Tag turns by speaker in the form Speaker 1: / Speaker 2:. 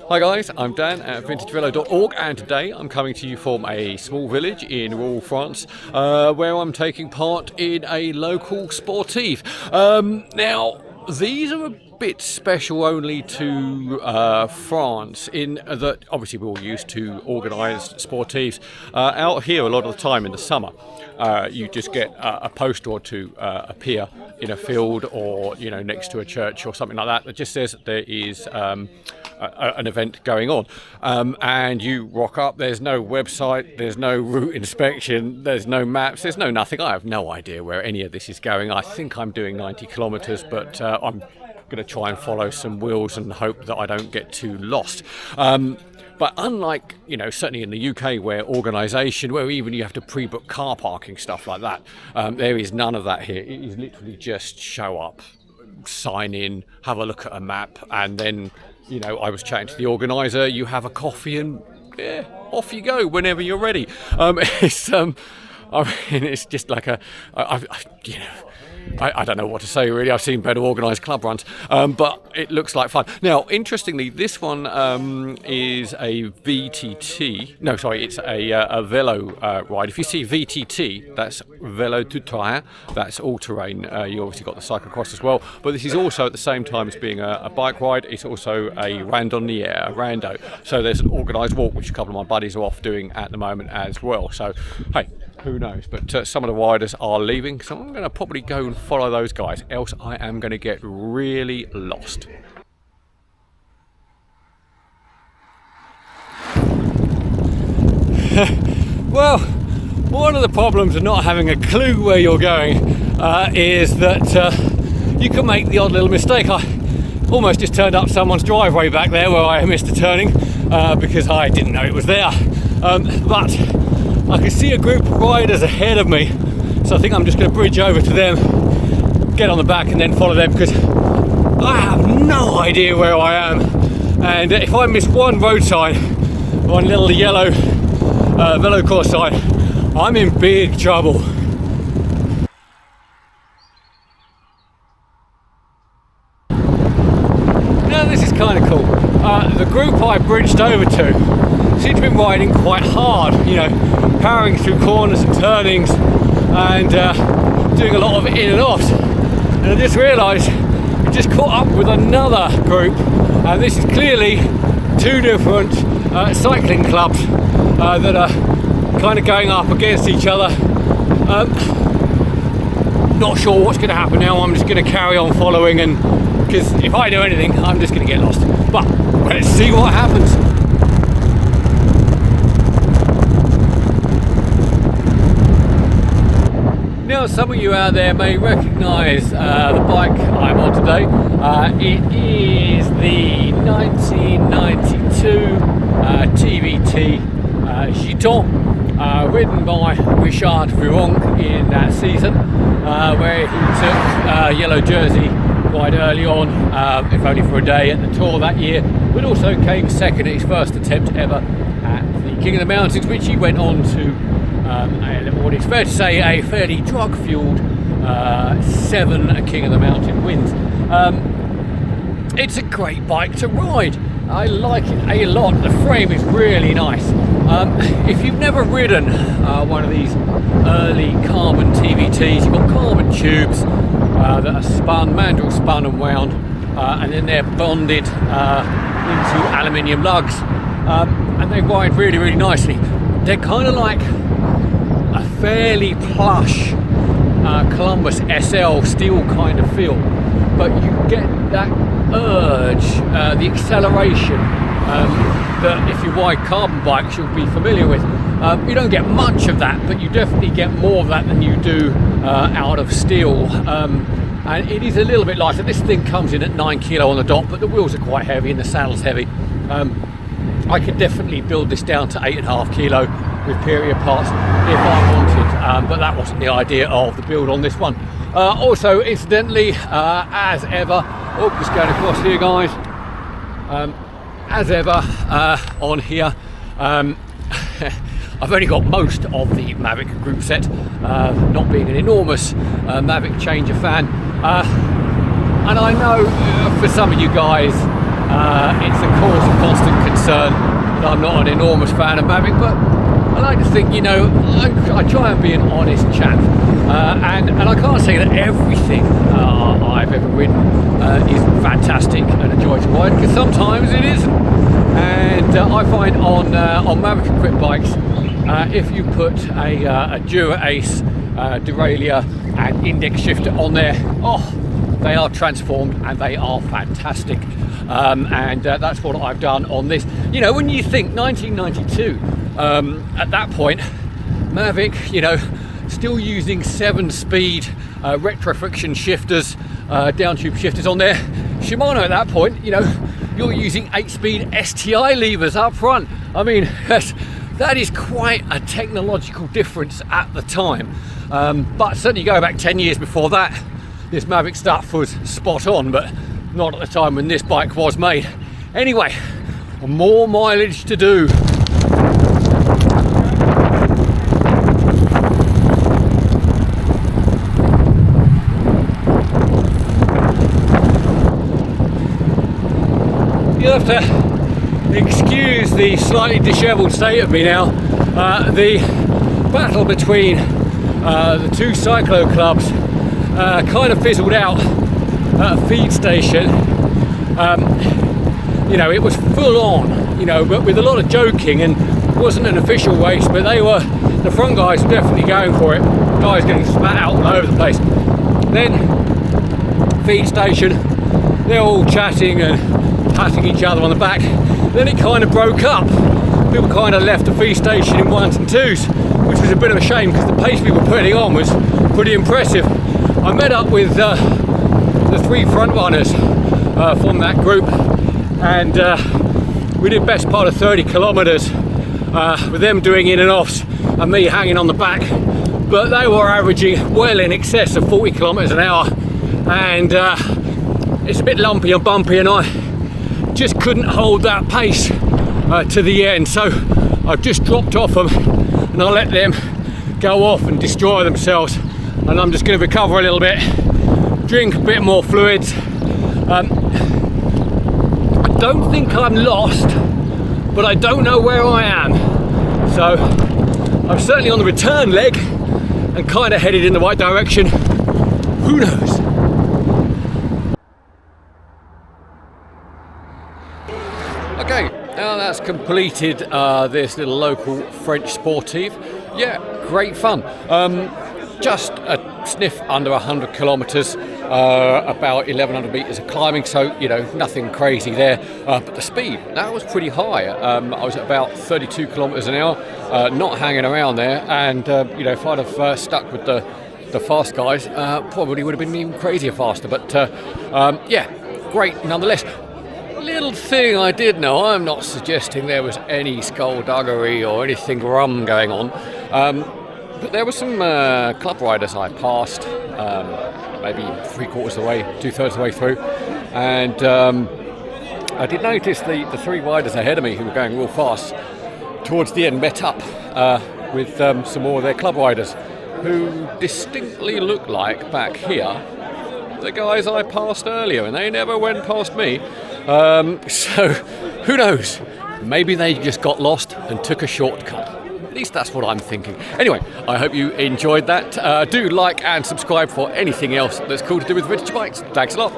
Speaker 1: Hi guys, I'm Dan at vintagevelo.org, and today I'm coming to you from a small village in rural France where I'm taking part in a local sportive. Now, these are a bit special only to France in that obviously we're all used to organised sportives. Out here a lot of the time in the summer you just get a poster or two appear in a field or next to a church or something like that that just says that there is an event going on, and you rock up. There's no website, there's no route inspection, there's no maps, there's no nothing. I have no idea where any of this is going. I think I'm doing 90 kilometres, but I'm going to try and follow some wheels and hope that I don't get too lost. But unlike, certainly in the UK where organisation, where even you have to pre-book car parking, stuff like that, there is none of that here. It is literally just show up, sign in, have a look at a map, and then, I was chatting to the organiser, you have a coffee and off you go whenever you're ready. It's just like I don't know what to say really. I've seen better organised club runs, but it looks like fun. Now, interestingly, this one is a VTT. No, sorry, it's a velo ride. If you see VTT, that's Vélo tout terrain. That's all terrain. You obviously got the cyclocross as well, but this is also at the same time as being a bike ride. It's also a randonnée, a rando. So there's an organised walk, which a couple of my buddies are off doing at the moment as well. So hey, who knows? But some of the riders are leaving, so I'm going to probably go and follow those guys, else I am going to get really lost. Well, one of the problems of not having a clue where you're going is that you can make the odd little mistake. I almost just turned up someone's driveway back there where I missed a turning because I didn't know it was there. But I can see a group of riders ahead of me, so I think I'm just going to bridge over to them, get on the back and then follow them, because I have no idea where I am, and if I miss one road sign, one little yellow velo course sign, I'm in big trouble. Now this is kind of cool. The group I bridged over to seem to be riding quite hard, powering through corners and turnings and doing a lot of in and offs. And I just realised I just caught up with another group, and this is clearly two different cycling clubs that are kind of going up against each other. Not sure what's going to happen now. I'm just going to carry on following, and because if I do anything, I'm just going to get lost. But let's see what happens. Now, some of you out there may recognise the bike I'm on today. It is the 1992 TVT Giton, ridden by Richard Virenques in that season, where he took a yellow jersey quite early on, if only for a day at the Tour that year, but also came second at his first attempt ever at the King of the Mountains, which he went on to what it's fair to say a fairly drug-fueled 7 King of the Mountain wins. It's a great bike to ride. I like it a lot. The frame is really nice. If you've never ridden one of these early carbon TVTs, you've got carbon tubes that are spun, mandrel spun and wound, and then they're bonded into aluminium lugs, and they ride really, really nicely. They're kind of like a fairly plush Columbus SL steel kind of feel, but you get that urge, the acceleration that if you ride carbon bikes you'll be familiar with. You don't get much of that, but you definitely get more of that than you do out of steel, and it is a little bit lighter. This thing comes in at 9 kilo on the dot, but the wheels are quite heavy and the saddle's heavy. I could definitely build this down to 8.5 kilo with period parts if I wanted, but that wasn't the idea of the build on this one. Also, incidentally, as ever, just going across here, guys, as ever, on here, I've only got most of the Mavic group set, not being an enormous Mavic changer fan, and I know for some of you guys it's a course concern that I'm not an enormous fan of Mavic, but I like to think, you know, I try and be an honest chap, and I can't say that everything I've ever ridden is fantastic and a joy to ride, because sometimes it isn't. And I find on Mavic equipped bikes, if you put a Dura Ace derailleur and index shifter on there, oh, they are transformed and they are fantastic. And that's what I've done on this. You know, when you think 1992, at that point, Mavic, you know, still using 7-speed retrofriction shifters, down tube shifters on there. Shimano at that point, you know, you're using 8-speed STI levers up front. I mean, that is quite a technological difference at the time. But certainly go back 10 years before that, this Mavic stuff was spot on, but not at the time when this bike was made. Anyway, more mileage to do. You have to excuse the slightly dishevelled state of me now. The battle between the two cyclo clubs kind of fizzled out at a feed station. You know, it was full on, you know, but with a lot of joking, and it wasn't an official race, but the front guys were definitely going for it. Guys getting spat out all over the place. Then feed station, they're all chatting and patting each other on the back. Then it kind of broke up. People kind of left the feed station in 1s and 2s, which was a bit of a shame because the pace we were putting on was pretty impressive. I met up with the 3 front runners from that group, and we did best part of 30 kilometers with them doing in and offs and me hanging on the back, but they were averaging well in excess of 40 kilometers an hour, and it's a bit lumpy and bumpy, and I just couldn't hold that pace to the end, so I've just dropped off them and I'll let them go off and destroy themselves, and I'm just going to recover a little bit, drink a bit more fluids. I don't think I'm lost, but I don't know where I am, so I'm certainly on the return leg and kind of headed in the right direction. Who knows? Okay, now that's completed this little local French Sportive. Yeah, great fun. Just a sniff under 100 kilometres, about 1100 metres of climbing, so, you know, nothing crazy there. But the speed, that was pretty high. I was at about 32 kilometres an hour, not hanging around there. And, you know, if I'd have stuck with the fast guys, probably would have been even crazier faster. But, yeah, great nonetheless. Little thing I did know, I'm not suggesting there was any skullduggery or anything rum going on, but there were some club riders I passed, maybe 3/4 of the way, 2/3 of the way through, and I did notice the 3 riders ahead of me who were going real fast towards the end met up with some more of their club riders who distinctly looked like, back here, the guys I passed earlier, and they never went past me. So who knows, maybe they just got lost and took a shortcut. At least that's what I'm thinking. Anyway, I hope you enjoyed that. Do like and subscribe for anything else that's cool to do with vintage bikes. Thanks a lot.